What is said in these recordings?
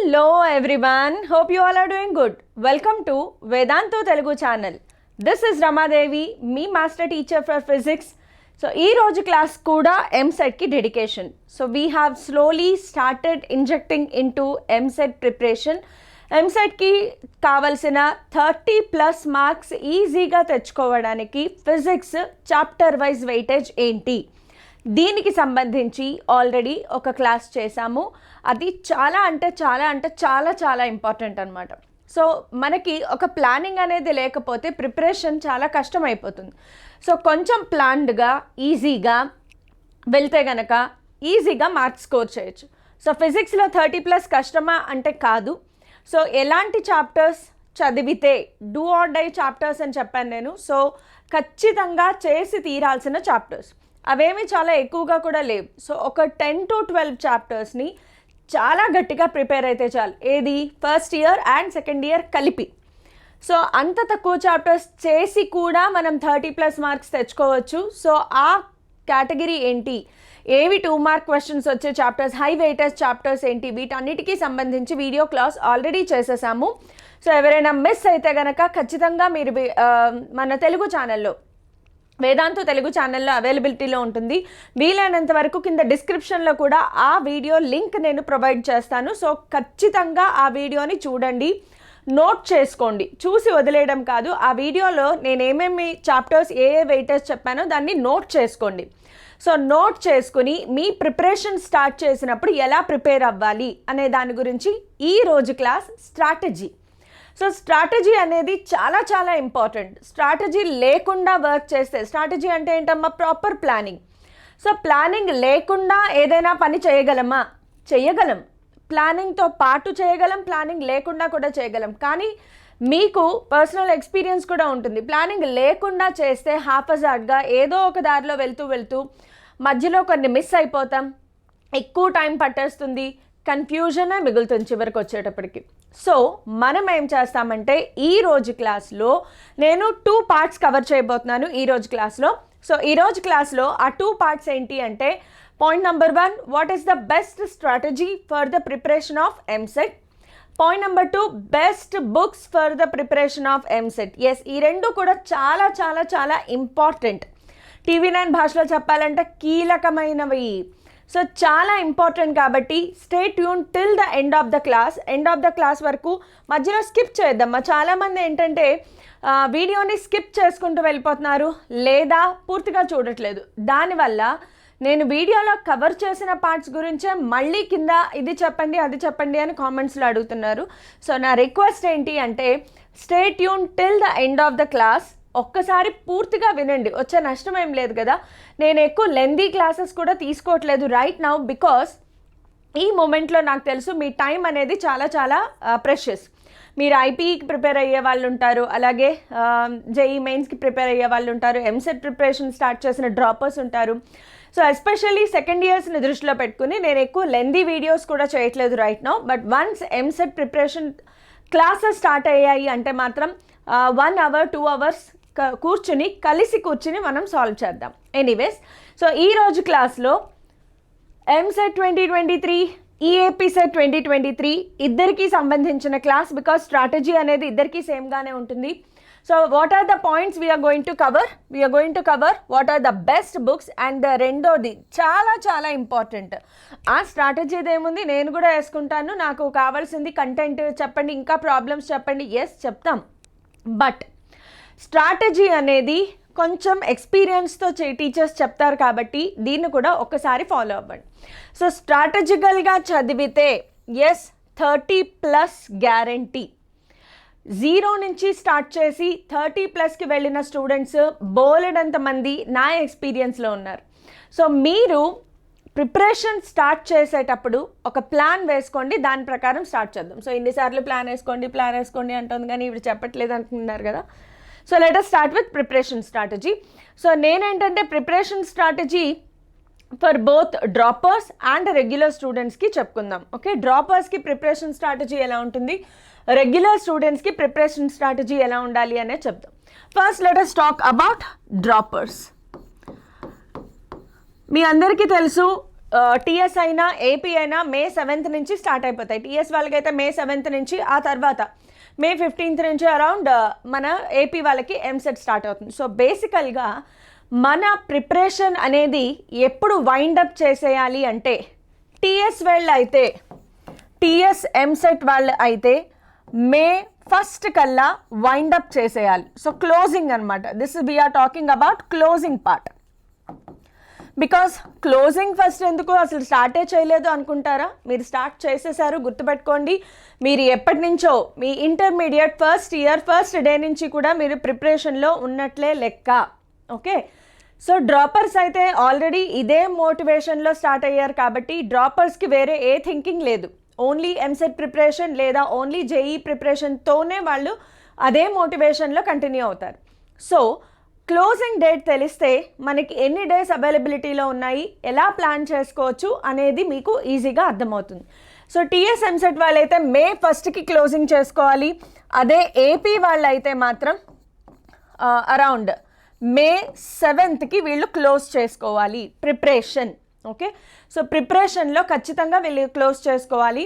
Hello everyone, hope you all are doing good. Welcome to Vedantu Telugu channel. This is Ramadevi, me master teacher for physics. So ee roju class kuda MSET ki dedication. So we have slowly started injecting into MSET preparation. MSET ki కావాల్సిన 30+ marks ఈజీగా తెచ్చుకోవడానికి physics chapter wise weightage ఏంటి, దీనికి సంబంధించి already ఒక class చేశాము. అది చాలా ఇంపార్టెంట్ అనమాట. సో మనకి ఒక ప్లానింగ్ అనేది లేకపోతే ప్రిపరేషన్ చాలా కష్టం అయిపోతుంది. సో కొంచెం ప్లాన్డ్గా ఈజీగా వెళ్తే గనక ఈజీగా మార్క్స్ స్కోర్ చేయొచ్చు. సో ఫిజిక్స్లో 30+ కష్టమా అంటే కాదు. సో ఎలాంటి చాప్టర్స్ చదివితే డూ ఆర్ డై చాప్టర్స్ అని చెప్పాను నేను. సో ఖచ్చితంగా చేసి తీరాల్సిన చాప్టర్స్ అవేమి చాలా ఎక్కువగా కూడా లేవు. సో ఒక 10 to 12 చాప్టర్స్ని చాలా గట్టిగా ప్రిపేర్ అయితే చాలు. ఏది first year and second year కలిపి. సో అంత తక్కువ చాప్టర్స్ చేసి కూడా మనం 30+ మార్క్స్ తెచ్చుకోవచ్చు. సో ఆ కేటగిరీ ఏంటి, ఏవి 2 మార్క్ క్వశ్చన్స్ వచ్చే చాప్టర్స్, హై వెయిటేజ్ చాప్టర్స్ ఏంటి, వీటన్నిటికీ సంబంధించి వీడియో క్లాస్ ఆల్రెడీ చేసేసాము. సో ఎవరైనా మిస్ అయితే కనుక ఖచ్చితంగా మీరు మన తెలుగు ఛానల్లో వేదాంతు తెలుగు ఛానల్లో అవైలబిలిటీలో ఉంటుంది. వీలైనంత వరకు కింద డిస్క్రిప్షన్లో కూడా ఆ వీడియో లింక్ నేను ప్రొవైడ్ చేస్తాను. సో ఖచ్చితంగా ఆ వీడియోని చూడండి, నోట్ చేసుకోండి. చూసి వదిలేయడం కాదు, ఆ వీడియోలో నేను ఏమేమి చాప్టర్స్ ఏ వెయిటేజ్ చెప్పానో దాన్ని నోట్ చేసుకోండి. సో నోట్ చేసుకుని మీ ప్రిపరేషన్ స్టార్ట్ చేసినప్పుడు ఎలా ప్రిపేర్ అవ్వాలి అనే దాని గురించి ఈరోజు క్లాస్ స్ట్రాటజీ. సో స్ట్రాటజీ అనేది చాలా ఇంపార్టెంట్. స్ట్రాటజీ లేకుండా వర్క్ చేస్తే, స్ట్రాటజీ అంటే ఏంటమ్మా, ప్రాపర్ ప్లానింగ్. సో ప్లానింగ్ లేకుండా ఏదైనా పని చేయగలమా? చేయగలం. ప్లానింగ్తో పాటు చేయగలం, ప్లానింగ్ లేకుండా కూడా చేయగలం. కానీ మీకు పర్సనల్ ఎక్స్పీరియన్స్ కూడా ఉంటుంది. ప్లానింగ్ లేకుండా చేస్తే హాఫజార్డ్గా ఏదో ఒక దారిలో వెళ్తూ మధ్యలో కొన్ని మిస్ అయిపోతాం, ఎక్కువ టైం పట్టేస్తుంది, కన్ఫ్యూజనే మిగులుతుంది చివరికి వచ్చేటప్పటికి. సో మనం ఏం చేస్తామంటే ఈరోజు క్లాస్లో నేను 2 పార్ట్స్ కవర్ చేయబోతున్నాను ఈరోజు క్లాస్లో. సో ఈరోజు క్లాస్లో ఆ 2 పార్ట్స్ ఏంటి అంటే, point number 1, what is the best strategy for the preparation of EAMCET. Point number 2, best books for the preparation of EAMCET. Yes, ఈ రెండు కూడా చాలా ఇంపార్టెంట్. TV9 భాషలో చెప్పాలంటే కీలకమైనవి. సో చాలా ఇంపార్టెంట్ కాబట్టి stay tune till the end of the class వరకు. మధ్యలో స్కిప్ చేద్దామా. చాలామంది ఏంటంటే వీడియోని స్కిప్ చేసుకుంటూ వెళ్ళిపోతున్నారు లేదా పూర్తిగా చూడట్లేదు. దానివల్ల నేను వీడియోలో కవర్ చేసిన పార్ట్స్ గురించే మళ్ళీ కింద ఇది చెప్పండి అది చెప్పండి అని కామెంట్స్లో అడుగుతున్నారు. సో నా రిక్వెస్ట్ ఏంటి అంటే, stay tune till the end of the class. ఒక్కసారి పూర్తిగా వినండి, వచ్చే నష్టం ఏం లేదు కదా. నేను ఎక్కువ లెందీ క్లాసెస్ కూడా తీసుకోవట్లేదు రైట్ నౌ, బికాస్ ఈ మూమెంట్లో నాకు తెలుసు మీ టైం అనేది చాలా ప్రెషియస్. మీరు ఐపీఈకి ప్రిపేర్ అయ్యే వాళ్ళు ఉంటారు, అలాగే జేఈ మెయిన్స్కి ప్రిపేర్ అయ్యే వాళ్ళు ఉంటారు, ఎంసెట్ ప్రిపరేషన్ స్టార్ట్ చేసిన డ్రాపర్స్ ఉంటారు. సో ఎస్పెషల్లీ సెకండ్ ఇయర్స్ని దృష్టిలో పెట్టుకుని నేను ఎక్కువ లెందీ వీడియోస్ కూడా చేయట్లేదు right now. But once EAMCET preparation classes start అయ్యాయి అంటే మాత్రం 1 hour 2 hours కలిసి కూర్చుని మనం సాల్వ్ చేద్దాం. ఎనీవేస్, సో ఈరోజు క్లాస్లో ఎంసెట్ 2023, ఈఏపీ సెట్ 2023 ఇద్దరికీ సంబంధించిన క్లాస్. బికాస్ స్ట్రాటజీ అనేది ఇద్దరికీ సేమ్గానే ఉంటుంది. So what are the points we are going to cover what are the best books. And రెండోది చాలా ఇంపార్టెంట్, ఆ స్ట్రాటజీది ఏముంది నేను కూడా వేసుకుంటాను. నాకు కావాల్సింది కంటెంట్ చెప్పండి, ఇంకా ప్రాబ్లమ్స్ చెప్పండి. ఎస్ చెప్తాం, బట్ స్ట్రాటజీ అనేది కొంచెం ఎక్స్పీరియన్స్తో టీచర్స్ చెప్తారు కాబట్టి దీన్ని కూడా ఒక్కసారి ఫాలో అవ్వండి. సో స్ట్రాటజికల్గా చదివితే ఎస్ 30+ గ్యారంటీ. 0 నుంచి స్టార్ట్ చేసి 30+కి వెళ్ళిన స్టూడెంట్స్ బోలెడంతమంది నా ఎక్స్పీరియన్స్లో ఉన్నారు. సో మీరు ప్రిపరేషన్ స్టార్ట్ చేసేటప్పుడు ఒక ప్లాన్ వేసుకోండి, దాని ప్రకారం స్టార్ట్ చేద్దాం. సో ఇన్నిసార్లు ప్లాన్ వేసుకోండి అంటుంది కానీ ఇప్పుడు చెప్పట్లేదు అంటున్నారు కదా. So let us start with preparation strategy. So నేనేంటంటే preparation strategy for both droppers and regular స్టూడెంట్స్కి చెప్పుకుందాం. ఓకే, డ్రాపర్స్కి ప్రిపరేషన్ స్ట్రాటజీ ఎలా ఉంటుంది, రెగ్యులర్ స్టూడెంట్స్కి ప్రిపరేషన్ స్ట్రాటజీ ఎలా ఉండాలి అనే చెప్దాం. First let us talk about droppers. మీ అందరికీ తెలుసు టీఎస్ అయినా ఏపీ అయినా May 7th నుంచి స్టార్ట్ అయిపోతాయి. టీఎస్ వాళ్ళకైతే May 7th నుంచి, ఆ తర్వాత May 15th నుంచి అరౌండ్ మన ఏపీ వాళ్ళకి ఎంసెట్ స్టార్ట్ అవుతుంది. సో బేసికల్గా మన ప్రిపరేషన్ అనేది ఎప్పుడు వైండప్ చేసేయాలి అంటే, టీఎస్ వాళ్ళు అయితే, టీఎస్ ఎంసెట్ వాళ్ళు అయితే May 1st కల్లా వైండప్ చేసేయాలి. సో క్లోజింగ్ అనమాట. This we are talking about closing part. Because closing first ఎందుకు, అసలు స్టార్టే చేయలేదు అనుకుంటారా? మీరు స్టార్ట్ చేసేసారు. గుర్తుపెట్టుకోండి, మీరు ఎప్పటి నుంచో మీ intermediate first year first day నుంచి కూడా మీరు ప్రిపరేషన్లో ఉన్నట్లే లెక్క. ఓకే, సో డ్రాపర్స్ అయితే ఆల్రెడీ ఇదే మోటివేషన్లో స్టార్ట్ అయ్యారు కాబట్టి డ్రాపర్స్కి వేరే ఏ థింకింగ్ లేదు. ఓన్లీ ఎంసెట్ ప్రిపరేషన్ లేదా ఓన్లీ జేఈ ప్రిపరేషన్తోనే వాళ్ళు అదే మోటివేషన్లో కంటిన్యూ అవుతారు. సో క్లోజింగ్ డేట్ తెలిస్తే మనకి ఎన్ని డేస్ అవైలబిలిటీలో ఉన్నాయి, ఎలా ప్లాన్ చేసుకోవచ్చు అనేది మీకు ఈజీగా అర్థమవుతుంది. సో టీఎస్ ఎంసెట్ వాళ్ళైతే May 1st క్లోజింగ్ చేసుకోవాలి. అదే ఏపీ వాళ్ళైతే మాత్రం అరౌండ్ May 7th వీళ్ళు క్లోజ్ చేసుకోవాలి ప్రిపరేషన్. ఓకే, సో ప్రిపరేషన్లో ఖచ్చితంగా వీళ్ళు క్లోజ్ చేసుకోవాలి.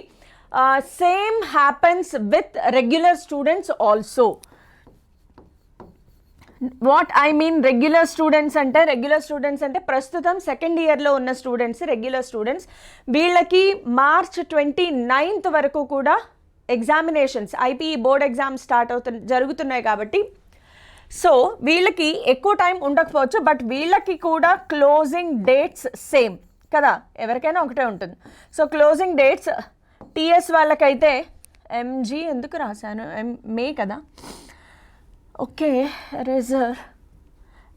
Same happens with regular students also. What I mean regular students అంటే ప్రస్తుతం సెకండ్ ఇయర్లో ఉన్న స్టూడెంట్స్, రెగ్యులర్ స్టూడెంట్స్, వీళ్ళకి March 29th వరకు కూడా ఎగ్జామినేషన్స్, ఐపీఈ బోర్డ్ ఎగ్జామ్స్ జరుగుతున్నాయి కాబట్టి సో వీళ్ళకి ఎక్కువ టైం ఉండకపోవచ్చు, బట్ వీళ్ళకి కూడా క్లోజింగ్ డేట్స్ సేమ్ కదా, ఎవరికైనా ఒకటే ఉంటుంది. సో క్లోజింగ్ డేట్స్ టీఎస్ వాళ్ళకైతే ఎంజీ ఎందుకు రాశాను, మే కదా, okay, eraser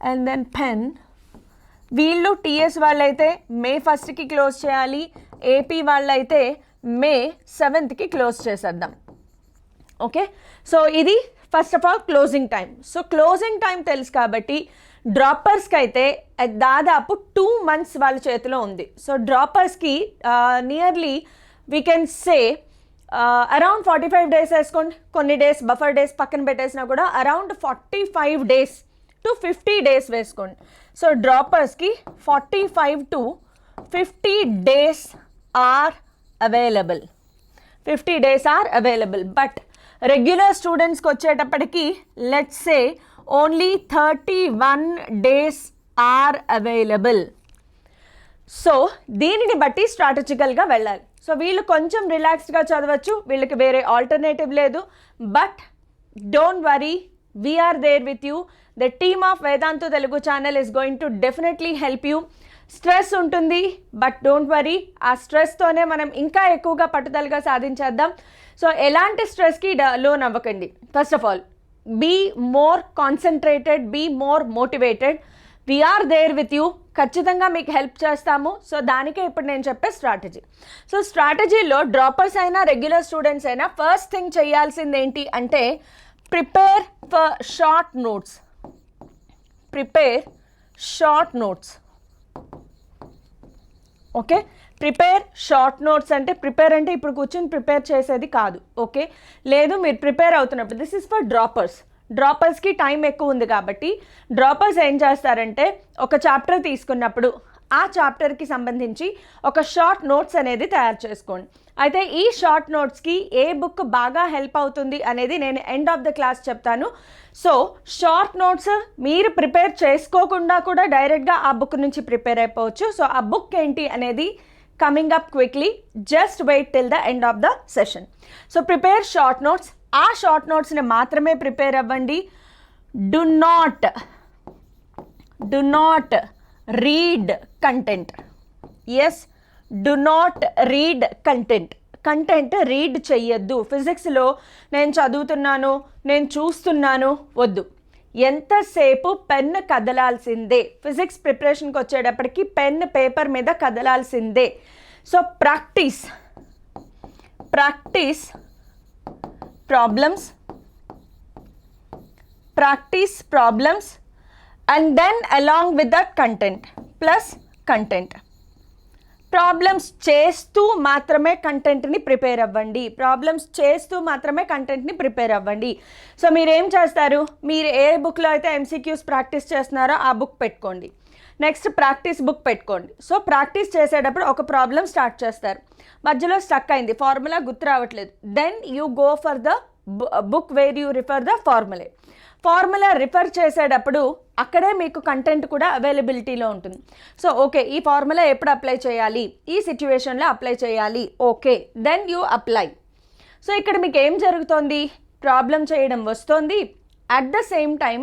and then pen. వీళ్ళు టీఎస్ వాళ్ళైతే May 1st క్లోజ్ చేయాలి. ఏపీ వాళ్ళైతే May 7th క్లోజ్ చేసేద్దాం. ఓకే, సో ఇది first of all closing time. So closing time తెలుసు కాబట్టి డ్రాపర్స్కి అయితే దాదాపు 2 months వాళ్ళ చేతిలో ఉంది. సో డ్రాపర్స్కి nearly we can say around 45 days వేసుకోండి. కొన్ని డేస్ బఫర్ డేస్ పక్కన పెట్టేసినా కూడా అరౌండ్ 45 days to 50 days వేసుకోండి. సో డ్రాపర్స్కి 45 to 50 days are available. 50 days are available. But regular స్టూడెంట్స్కి వచ్చేటప్పటికి let's say only 31 days are available. So దీనిని బట్టి స్ట్రాటజికల్గా వెళ్ళాలి. సో వీళ్ళు కొంచెం రిలాక్స్డ్గా చదవచ్చు, వీళ్ళకి వేరే ఆల్టర్నేటివ్ లేదు. But don't worry, we are there with you. The team of Vedantu Telugu channel is going to definitely help you. Stress ఉంటుంది, బట్ డోంట్ వరీ, ఆ స్ట్రెస్తోనే మనం ఇంకా ఎక్కువగా పట్టుదలగా సాధించేద్దాం. సో ఎలాంటి స్ట్రెస్కి లోన్ అవ్వకండి. First of all be more concentrated, be more motivated. We are there with you. ఖచ్చితంగా మీకు హెల్ప్ చేస్తాము. సో దానికే ఇప్పుడు నేను చెప్పే స్ట్రాటజీ. సో స్ట్రాటజీలో డ్రాపర్స్ అయినా రెగ్యులర్ స్టూడెంట్స్ అయినా ఫస్ట్ థింగ్ చేయాల్సింది ఏంటి అంటే prepare for short notes. Prepare short notes. Okay, prepare short notes అంటే ప్రిపేర్ అంటే ఇప్పుడు కూర్చొని ప్రిపేర్ చేసేది కాదు. ఓకే, లేదు, మీరు ప్రిపేర్ అవుతున్నప్పుడు దిస్ ఇస్ ఫర్ డ్రాపర్స్. డ్రాపర్స్కి టైం ఎక్కువ ఉంది కాబట్టి డ్రాపర్స్ ఏం చేస్తారంటే ఒక చాప్టర్ తీసుకున్నప్పుడు ఆ చాప్టర్కి సంబంధించి ఒక షార్ట్ నోట్స్ అనేది తయారు చేసుకోండి. అయితే ఈ షార్ట్ నోట్స్కి ఏ బుక్ బాగా హెల్ప్ అవుతుంది అనేది నేను ఎండ్ ఆఫ్ ద క్లాస్ చెప్తాను. సో షార్ట్ నోట్స్ మీరు ప్రిపేర్ చేసుకోకుండా కూడా డైరెక్ట్గా ఆ బుక్ నుంచి ప్రిపేర్ అయిపోవచ్చు. సో ఆ బుక్ ఏంటి అనేది coming up quickly. Just wait till the end of the session. So prepare short notes. ఆ షార్ట్ నోట్స్ని మాత్రమే ప్రిపేర్ అవ్వండి. Do not read content. Yes, do not read content read చెయ్యొద్దు. ఫిజిక్స్లో నేను చదువుతున్నాను, నేను చూస్తున్నాను వద్దు. ఎంతసేపు పెన్ కదలాల్సిందే. ఫిజిక్స్ ప్రిపరేషన్కి వచ్చేటప్పటికి పెన్ పేపర్ మీద కదలాల్సిందే. So practice problems and then along with that content. Problems చేస్తూ మాత్రమే కంటెంట్ని ప్రిపేర్ అవ్వండి. సో మీరు ఏం చేస్తారు, మీరు ఏ బుక్లో అయితే ఎంసీక్యూస్ ప్రాక్టీస్ చేస్తున్నారో ఆ బుక్ పెట్టుకోండి. నెక్స్ట్ ప్రాక్టీస్ బుక్ పెట్టుకోండి. సో ప్రాక్టీస్ చేసేటప్పుడు ఒక ప్రాబ్లం స్టార్ట్ చేస్తారు, మధ్యలో స్టక్ అయింది, ఫార్ములా గుర్తు రావట్లేదు, then you go for the book where you refer the formula refer చేసేటప్పుడు అక్కడే మీకు కంటెంట్ కూడా అవైలబిలిటీలో ఉంటుంది. సో ఓకే, ఈ ఫార్ములా ఎప్పుడు అప్లై చేయాలి, ఈ సిచ్యువేషన్లో అప్లై చేయాలి, okay, then you apply. So ఇక్కడ మీకు ఏం జరుగుతోంది, ప్రాబ్లం చేయడం వస్తుంది, అట్ ద సేమ్ టైం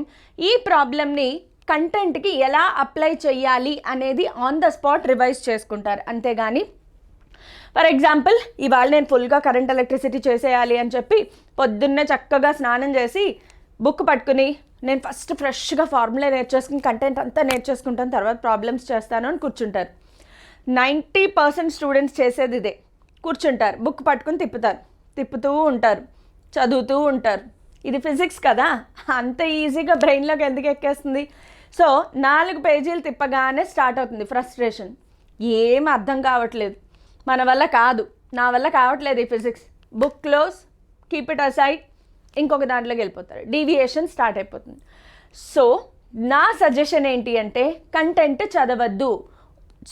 ఈ ప్రాబ్లమ్ని కంటెంట్కి ఎలా అప్లై చేయాలి అనేది ఆన్ ద స్పాట్ రివైజ్ చేసుకుంటారు. అంతేగాని ఫర్ ఎగ్జాంపుల్ ఇవాళ నేను ఫుల్గా కరెంట్ ఎలక్ట్రిసిటీ చేసేయాలి అని చెప్పి పొద్దున్నే చక్కగా స్నానం చేసి బుక్ పట్టుకుని నేను ఫస్ట్ ఫ్రెష్గా ఫార్ములా నేర్చేసుకుని కంటెంట్ అంతా నేర్చేసుకుంటాను, తర్వాత ప్రాబ్లమ్స్ చేస్తాను అని కూర్చుంటారు. 90% స్టూడెంట్స్ చేసేది ఇదే, కూర్చుంటారు, బుక్ పట్టుకుని తిప్పుతూ ఉంటారు, చదువుతూ ఉంటారు. ఇది ఫిజిక్స్ కదా, అంత ఈజీగా బ్రెయిన్లోకి ఎందుకు ఎక్కేస్తుంది? సో 4 పేజీలు తిప్పగానే స్టార్ట్ అవుతుంది ఫ్రస్ట్రేషన్, ఏం అర్థం కావట్లేదు, మన వల్ల కాదు, నా వల్ల కావట్లేదు ఈ physics, book close, keep it aside, ఇంకొక దాంట్లోకి వెళ్ళిపోతారు, డీవియేషన్ స్టార్ట్ అయిపోతుంది. సో నా సజెషన్ ఏంటి అంటే కంటెంట్ చదవద్దు.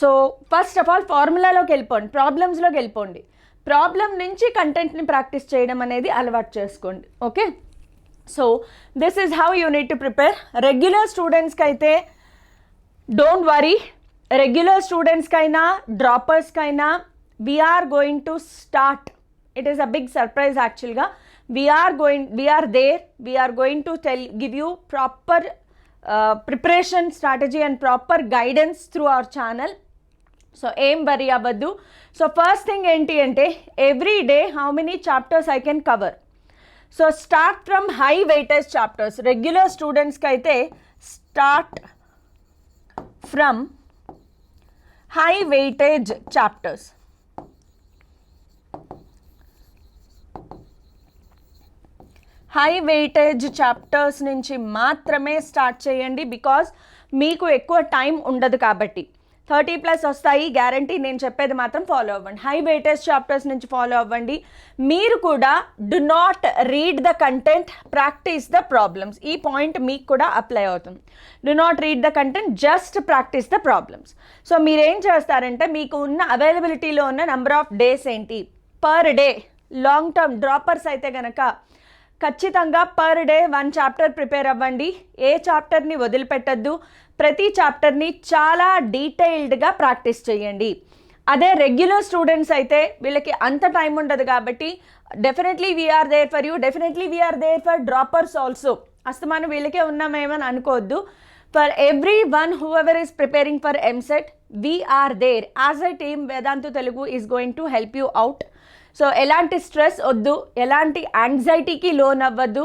సో ఫస్ట్ ఆఫ్ ఆల్ ఫార్ములాలోకి వెళ్ళిపోండి, ప్రాబ్లమ్స్లోకి వెళ్ళిపోండి, ప్రాబ్లం నుంచి కంటెంట్ని ప్రాక్టీస్ చేయడం అనేది అలవాటు చేసుకోండి. Okay, so this is how you need to prepare. Regular స్టూడెంట్స్కి అయితే డోంట్ వరీ, రెగ్యులర్ స్టూడెంట్స్కైనా డ్రాపర్స్కైనా we are going to start, it is a big surprise యాక్చువల్గా. we are there, we are going to give you proper preparation strategy and proper guidance through our channel. So aim worry avaddu. So first thing enti ante every day how many chapters I can cover. So start from high weightage chapters. Regular students ki aithe start from high weightage chapters. High weightage chapters నుంచి మాత్రమే start చేయండి, because మీకు ఎక్కువ time ఉండదు కాబట్టి. 30+ వస్తాయి guarantee, నేను చెప్పేది మాత్రం ఫాలో అవ్వండి. హై వెయిటేజ్ చాప్టర్స్ నుంచి ఫాలో అవ్వండి. మీరు కూడా do not read the content, practice the problems. ఈ పాయింట్ మీకు కూడా అప్లై అవుతుంది. Do not read the content, just practice the problems. So మీరేం చేస్తారంటే మీకు ఉన్న అవైలబిలిటీలో ఉన్న నెంబర్ ఆఫ్ డేస్ ఏంటి, per day long term droppers అయితే కనుక ఖచ్చితంగా పర్ డే 1 చాప్టర్ ప్రిపేర్ అవ్వండి. ఏ చాప్టర్ని వదిలిపెట్టద్దు, ప్రతి చాప్టర్ని చాలా డీటెయిల్డ్గా ప్రాక్టీస్ చేయండి. అదే రెగ్యులర్ స్టూడెంట్స్ అయితే వీళ్ళకి అంత టైం ఉండదు కాబట్టి definitely we are there for you, definitely we are there for droppers also. అస్తమానం వీళ్ళకే ఉన్నామేమని అనుకోవద్దు. For everyone whoever is preparing for EAMCET, we are there as a team. Vedantu Telugu is going to help you out. So ఎలాంటి stress వద్దు, ఎలాంటి యాంగ్జైటీకి లోన్ అవ్వద్దు,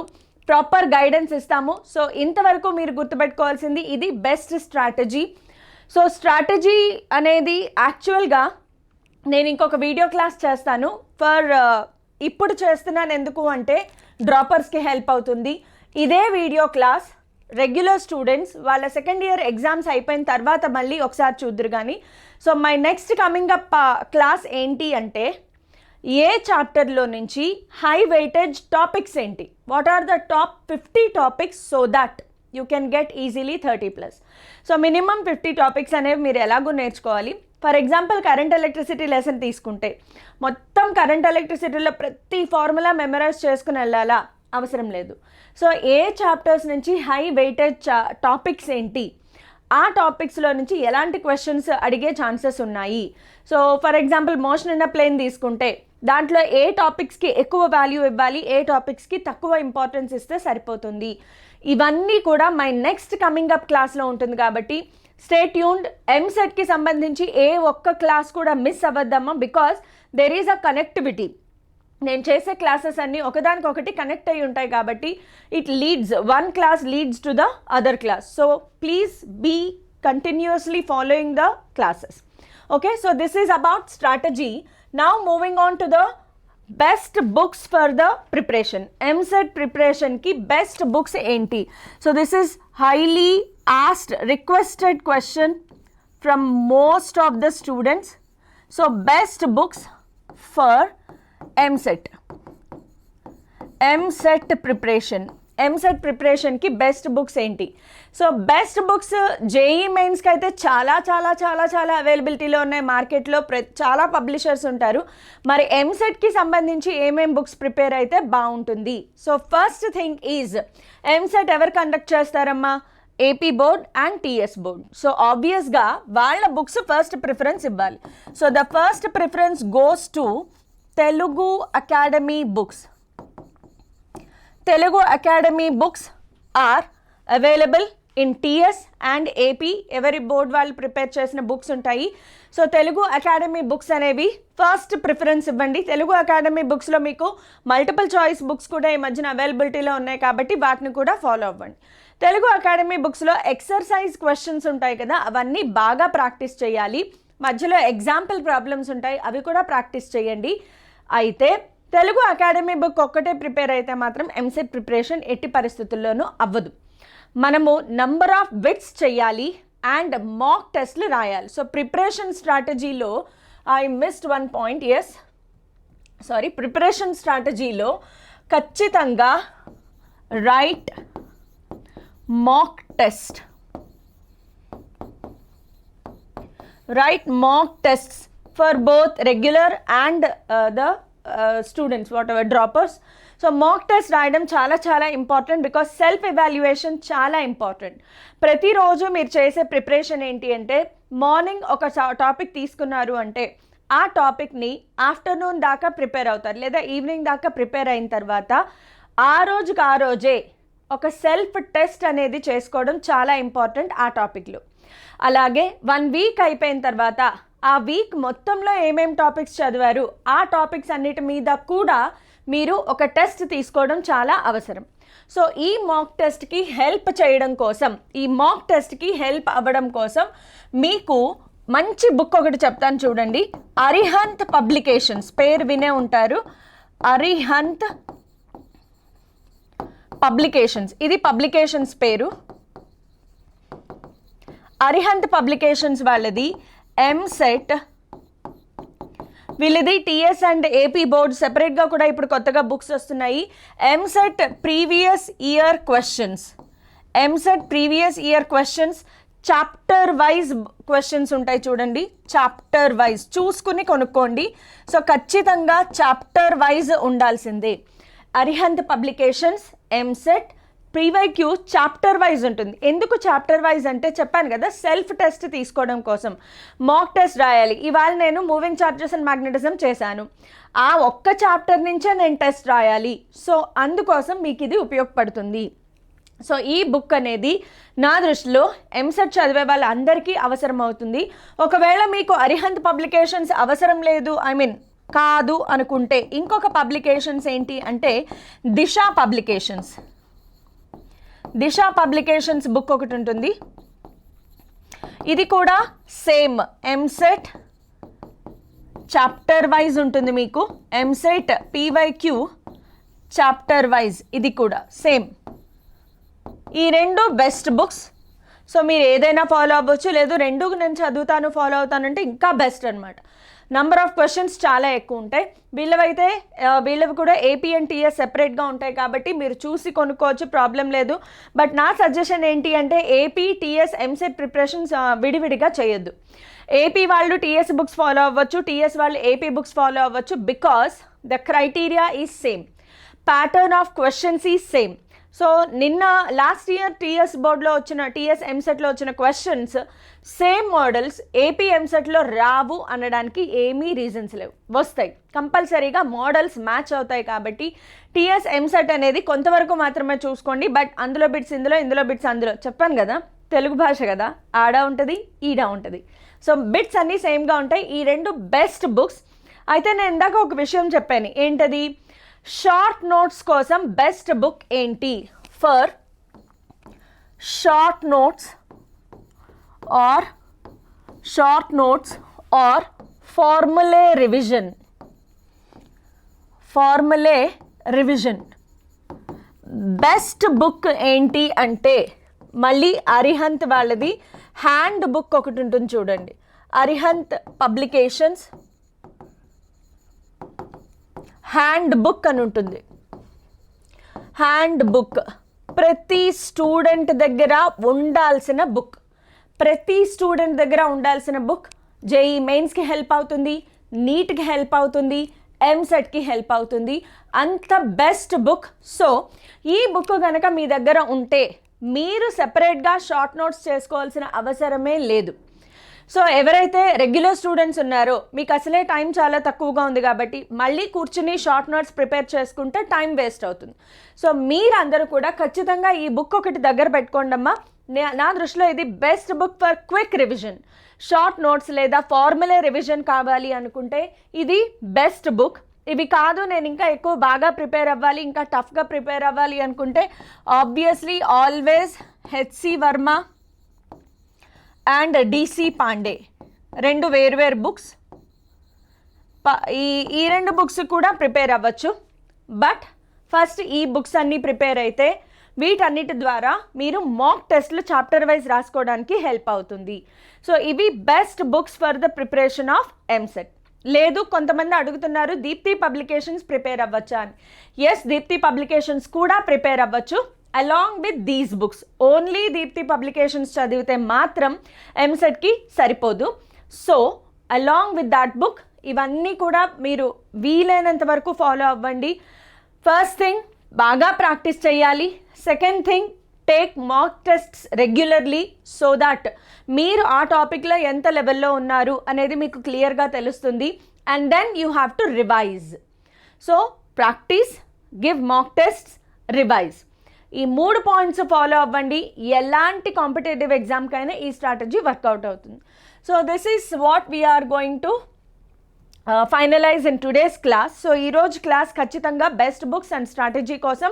ప్రాపర్ గైడెన్స్ ఇస్తాము. సో ఇంతవరకు మీరు గుర్తుపెట్టుకోవాల్సింది ఇది బెస్ట్ స్ట్రాటజీ. సో స్ట్రాటజీ అనేది యాక్చువల్గా నేను ఇంకొక వీడియో క్లాస్ చేస్తాను. ఇప్పుడు చేస్తున్నాను ఎందుకు అంటే డ్రాపర్స్కి హెల్ప్ అవుతుంది. ఇదే వీడియో క్లాస్ రెగ్యులర్ స్టూడెంట్స్ వాళ్ళ సెకండ్ ఇయర్ ఎగ్జామ్స్ అయిపోయిన తర్వాత మళ్ళీ ఒకసారి చూద్దరు కానీ. So my next coming up class ఏంటి అంటే ఏ చాప్టర్లో నుంచి హై వెయిటేజ్ టాపిక్స్ ఏంటి, what are the top 50 topics so that you can get easily 30+. So minimum 50 topics అనేవి మీరు ఎలాగో నేర్చుకోవాలి. For example current electricity lesson తీసుకుంటే మొత్తం కరెంట్ ఎలక్ట్రిసిటీలో ప్రతి ఫార్ములా మెమరైజ్ చేసుకుని వెళ్ళాలా, అవసరం లేదు. సో ఏ చాప్టర్స్ నుంచి హై వెయిటేజ్ టాపిక్స్ ఏంటి, ఆ టాపిక్స్లో నుంచి ఎలాంటి క్వశ్చన్స్ అడిగే ఛాన్సెస్ ఉన్నాయి. So for example motion in a plane తీసుకుంటే దాంట్లో ఏ టాపిక్స్కి ఎక్కువ వాల్యూ ఇవ్వాలి, ఏ టాపిక్స్కి తక్కువ ఇంపార్టెన్స్ ఇస్తే సరిపోతుంది. ఇవన్నీ కూడా మై నెక్స్ట్ కమింగ్ అప్ క్లాస్లో ఉంటుంది కాబట్టి స్టే ట్యూన్డ్. ఎంసెట్కి సంబంధించి ఏ ఒక్క క్లాస్ కూడా మిస్ అవ్వద్దమ్మా, because there is a connectivity. నేను చేసే క్లాసెస్ అన్నీ ఒకదానికొకటి కనెక్ట్ అయ్యి ఉంటాయి కాబట్టి it leads, one class leads to the other class. So please be continuously following the classes. Okay, so this is about strategy. Now moving on to the best books for the preparation. MSET preparation ki best books enti. So this is highly asked, requested question from most of the students. So best books for MSET. MSET preparation. EAMCET ప్రిపరేషన్కి best books ఏంటి? So best books JEE మెయిన్స్కి అయితే చాలా చాలా చాలా చాలా అవైలబిలిటీలో ఉన్నాయి మార్కెట్లో. చాలా పబ్లిషర్స్ ఉంటారు. మరి ఎంసెట్కి సంబంధించి ఏమేం బుక్స్ ప్రిపేర్ అయితే బాగుంటుంది? So first thing is EAMCET ఎవరు కండక్ట్ చేస్తారమ్మా? AP board and TS board. So ఆబ్వియస్గా వాళ్ళ బుక్స్ ఫస్ట్ ప్రిఫరెన్స్ ఇవ్వాలి. So the first preference goes to Telugu Academy books. Telugu Academy books are available in TS and AP. ఎవరి board వాళ్ళు prepare చేసిన books ఉంటాయి. So Telugu Academy books అనేవి first preference ఇవ్వండి. Telugu academy బుక్స్లో మీకు మల్టిపుల్ చాయిస్ బుక్స్ కూడా ఈ మధ్యన అవైలబిలిటీలో ఉన్నాయి కాబట్టి వాటిని కూడా ఫాలో అవ్వండి. తెలుగు అకాడమీ బుక్స్లో ఎక్సర్సైజ్ క్వశ్చన్స్ ఉంటాయి కదా, అవన్నీ బాగా ప్రాక్టీస్ చేయాలి. మధ్యలో ఎగ్జాంపుల్ ప్రాబ్లమ్స్ ఉంటాయి, అవి కూడా ప్రాక్టీస్ చేయండి. అయితే తెలుగు అకాడమీ బుక్ ఒక్కటే ప్రిపేర్ అయితే మాత్రం ఎంసెట్ ప్రిపరేషన్ ఎట్టి పరిస్థితుల్లోనూ అవ్వదు. మనము నంబర్ ఆఫ్ బిట్స్ చేయాలి అండ్ మాక్ టెస్ట్లు రాయాలి. సో ప్రిపరేషన్ స్ట్రాటజీలో I missed one point. Preparation స్ట్రాటజీలో ఖచ్చితంగా right mock test, right mock tests for both regular and the students what ever droppers. So mock test రాయడం చాలా చాలా ఇంపార్టెంట్ బికాస్ సెల్ఫ్ ఎవాల్యుయేషన్ చాలా ఇంపార్టెంట్. ప్రతిరోజు మీరు చేసే ప్రిపరేషన్ ఏంటి అంటే మార్నింగ్ ఒక టాపిక్ తీసుకున్నారు అంటే ఆ టాపిక్ని ఆఫ్టర్నూన్ దాకా ప్రిపేర్ అవుతారు లేదా ఈవినింగ్ దాకా ప్రిపేర్ అయిన తర్వాత ఆ రోజే ఒక సెల్ఫ్ టెస్ట్ అనేది చేసుకోవడం చాలా ఇంపార్టెంట్ ఆ టాపిక్లో. అలాగే 1 వీక్ అయిపోయిన తర్వాత ఆ వీక్ మొత్తంలో ఏమేం టాపిక్స్ చదివారు ఆ టాపిక్స్ అన్నిటి మీద కూడా మీరు ఒక టెస్ట్ తీసుకోవడం చాలా అవసరం. సో ఈ మాక్ టెస్ట్కి హెల్ప్ చేయడం కోసం, ఈ మాక్ టెస్ట్కి హెల్ప్ అవ్వడం కోసం మీకు మంచి బుక్ ఒకటి చెప్తాను చూడండి. అరిహంత్ పబ్లికేషన్స్, పేరు వినే ఉంటారు. అరిహంత్ పబ్లికేషన్స్, ఇది పబ్లికేషన్స్ పేరు. అరిహంత్ పబ్లికేషన్స్ వాళ్ళది ఎంసెట్, వీళ్ళది టీఎస్ అండ్ ఏపీ బోర్డ్ సెపరేట్గా కూడా ఇప్పుడు కొత్తగా బుక్స్ వస్తున్నాయి. EAMCET previous year questions, EAMCET previous year questions, chapter wise questions ఉంటాయి చూడండి. చాప్టర్ వైజ్ చూసుకుని కొనుక్కోండి. సో ఖచ్చితంగా చాప్టర్ వైజ్ ఉండాల్సిందే. Arihant publications EAMCET PYQ chapter wise ఉంటుంది. ఎందుకు చాప్టర్ వైజ్ అంటే చెప్పాను కదా, సెల్ఫ్ టెస్ట్ తీసుకోవడం కోసం. మాక్ టెస్ట్ రాయాలి. ఇవాళ నేను మూవింగ్ చార్జెస్ అండ్ మ్యాగ్నెటిజం చేశాను, ఆ ఒక్క చాప్టర్ నుంచే నేను టెస్ట్ రాయాలి. సో అందుకోసం మీకు ఇది ఉపయోగపడుతుంది. సో ఈ బుక్ అనేది నా దృష్టిలో ఎంసెట్ చదివే వాళ్ళందరికీ అవసరం అవుతుంది. ఒకవేళ మీకు అరిహంత్ పబ్లికేషన్స్ అవసరం లేదు, కాదు అనుకుంటే ఇంకొక పబ్లికేషన్స్ ఏంటి అంటే దిశ పబ్లికేషన్స్. దిశ పబ్లికేషన్స్ బుక్ ఒకటి ఉంటుంది. ఇది కూడా సేమ్ ఎంసెట్ చాప్టర్ వైజ్ ఉంటుంది మీకు. ఎంసెట్ పీవైక్యూ చాప్టర్ వైజ్, ఇది కూడా సేమ్. ఈ రెండు బెస్ట్ బుక్స్. సో మీరు ఏదైనా ఫాలో అవ్వచ్చు, లేదు రెండు నేను చదువుతాను ఫాలో అవుతానంటే ఇంకా బెస్ట్ అనమాట. నంబర్ ఆఫ్ క్వశ్చన్స్ చాలా ఎక్కువ ఉంటాయి. వీళ్ళవి కూడా ఏపీ అండ్ టీఎస్ సెపరేట్గా ఉంటాయి కాబట్టి మీరు చూసి కొనుక్కోవచ్చు, ప్రాబ్లం లేదు. బట్ నా సజెషన్ ఏంటి అంటే ఏపీ టీఎస్ ఎంసెట్ ప్రిపరేషన్స్ విడివిడిగా చేయొద్దు. ఏపీ వాళ్ళు టీఎస్ బుక్స్ ఫాలో అవ్వచ్చు, టీఎస్ వాళ్ళు ఏపీ బుక్స్ ఫాలో అవ్వచ్చు. Because the criteria is same, pattern of questions is same. So నిన్న లాస్ట్ ఇయర్ టీఎస్ బోర్డ్లో వచ్చిన, టీఎస్ ఎంసెట్లో వచ్చిన క్వశ్చన్స్ సేమ్ మోడల్స్ ఏపీ ఎంసెట్లో రావు అనడానికి ఏమీ రీజన్స్ లేవు. వస్తాయి, కంపల్సరీగా మోడల్స్ మ్యాచ్ అవుతాయి. కాబట్టి టీఎస్ ఎంసెట్ అనేది కొంతవరకు మాత్రమే చూసుకోండి. బట్ అందులో బిట్స్ ఇందులో బిట్స్ అందులో. చెప్పాను కదా, తెలుగు భాష కదా, ఆడ ఉంటుంది ఈడ ఉంటుంది. సో బిట్స్ అన్నీ సేమ్గా ఉంటాయి. ఈ రెండు బెస్ట్ బుక్స్. అయితే నేను ఇందాక ఒక విషయం చెప్పాను, ఏంటది? షార్ట్ నోట్స్ కోసం బెస్ట్ బుక్ ఏంటి? For short notes or formulae revision best book ఏంటి అంటే మళ్ళీ అరిహంత్ వాళ్ళది హ్యాండ్ బుక్ ఒకటి ఉంటుంది చూడండి. అరిహంత్ పబ్లికేషన్స్ హ్యాండ్ బుక్ అని ఉంటుంది. హ్యాండ్ బుక్ ప్రతి స్టూడెంట్ దగ్గర ఉండాల్సిన బుక్. ప్రతి స్టూడెంట్ దగ్గర ఉండాల్సిన బుక్. జేఈ మెయిన్స్కి హెల్ప్ అవుతుంది, నీట్కి హెల్ప్ అవుతుంది, ఎంసెట్కి హెల్ప్ అవుతుంది. అంత బెస్ట్ బుక్. సో ఈ బుక్ కనుక మీ దగ్గర ఉంటే మీరు సెపరేట్గా షార్ట్ నోట్స్ చేసుకోవాల్సిన అవసరమే లేదు. సో ఎవరైతే రెగ్యులర్ స్టూడెంట్స్ ఉన్నారో మీకు అసలే టైం చాలా తక్కువగా ఉంది కాబట్టి మళ్ళీ కూర్చుని షార్ట్ నోట్స్ ప్రిపేర్ చేసుకుంటే టైం వేస్ట్ అవుతుంది. సో మీరందరూ కూడా ఖచ్చితంగా ఈ బుక్ ఒకటి దగ్గర పెట్టుకోండి అమ్మా. నా దృష్టిలో ఇది best book for quick revision. Short notes లేదా ఫార్ములా రివిజన్ కావాలి అనుకుంటే ఇది బెస్ట్ బుక్. ఇవి కాదు నేను ఇంకా ఎక్కువ బాగా ప్రిపేర్ అవ్వాలి, ఇంకా టఫ్గా ప్రిపేర్ అవ్వాలి అనుకుంటే obviously always HC Verma and DC Pandey రెండు వేర్వేరు బుక్స్. ఈ రెండు బుక్స్ కూడా ప్రిపేర్ అవ్వచ్చు. బట్ ఫస్ట్ ఈ బుక్స్ అన్నీ ప్రిపేర్ అయితే వీటన్నిటి ద్వారా మీరు మాక్ టెస్ట్లు చాప్టర్ వైజ్ రాసుకోవడానికి హెల్ప్ అవుతుంది. సో ఇవి best books for the preparation of EAMCET. లేదు కొంతమంది అడుగుతున్నారు దీప్తి పబ్లికేషన్స్ ప్రిపేర్ అవ్వచ్చా అని. ఎస్, దీప్తి పబ్లికేషన్స్ కూడా ప్రిపేర్ అవ్వచ్చు along with these books. Only Deepthi publications చదివితే మాత్రం ఎంసెట్కి సరిపోదు. So along with that book ఇవన్నీ కూడా మీరు వీలైనంత వరకు ఫాలో అవ్వండి. ఫస్ట్ థింగ్ బాగా ప్రాక్టీస్ చేయాలి. Second thing take mock tests regularly so that మీరు ఆ టాపిక్లో ఎంత లెవెల్లో ఉన్నారు అనేది మీకు క్లియర్గా తెలుస్తుంది. And then you have to revise. So practice, give mock tests, revise. ఈ 3 పాయింట్స్ ఫాలో అవ్వండి. ఎలాంటి కాంపిటేటివ్ ఎగ్జామ్కైనా ఈ స్ట్రాటజీ వర్కౌట్ అవుతుంది. So this is what we're going to finalise in today's class. So ఈరోజు క్లాస్ ఖచ్చితంగా బెస్ట్ బుక్స్ అండ్ స్ట్రాటజీ కోసం.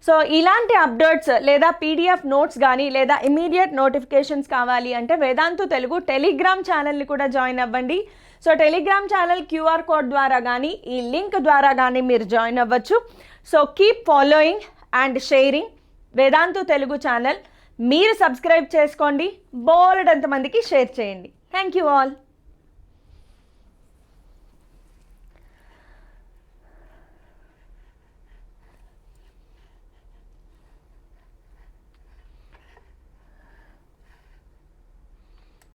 So ఇలాంటి అప్డేట్స్ లేదా పీడిఎఫ్ నోట్స్ కానీ లేదా ఇమీడియట్ నోటిఫికేషన్స్ కావాలి అంటే వేదాంతు తెలుగు టెలిగ్రామ్ ఛానల్ని కూడా జాయిన్ అవ్వండి. So Telegram channel QR code ద్వారా కానీ ఈ లింక్ ద్వారా కానీ మీరు జాయిన్ అవ్వచ్చు. So keep following and sharing Vedantu Telugu channel. మీరు సబ్స్క్రైబ్ చేసుకోండి, బోలెడంతమందికి షేర్ చేయండి. Thank you all.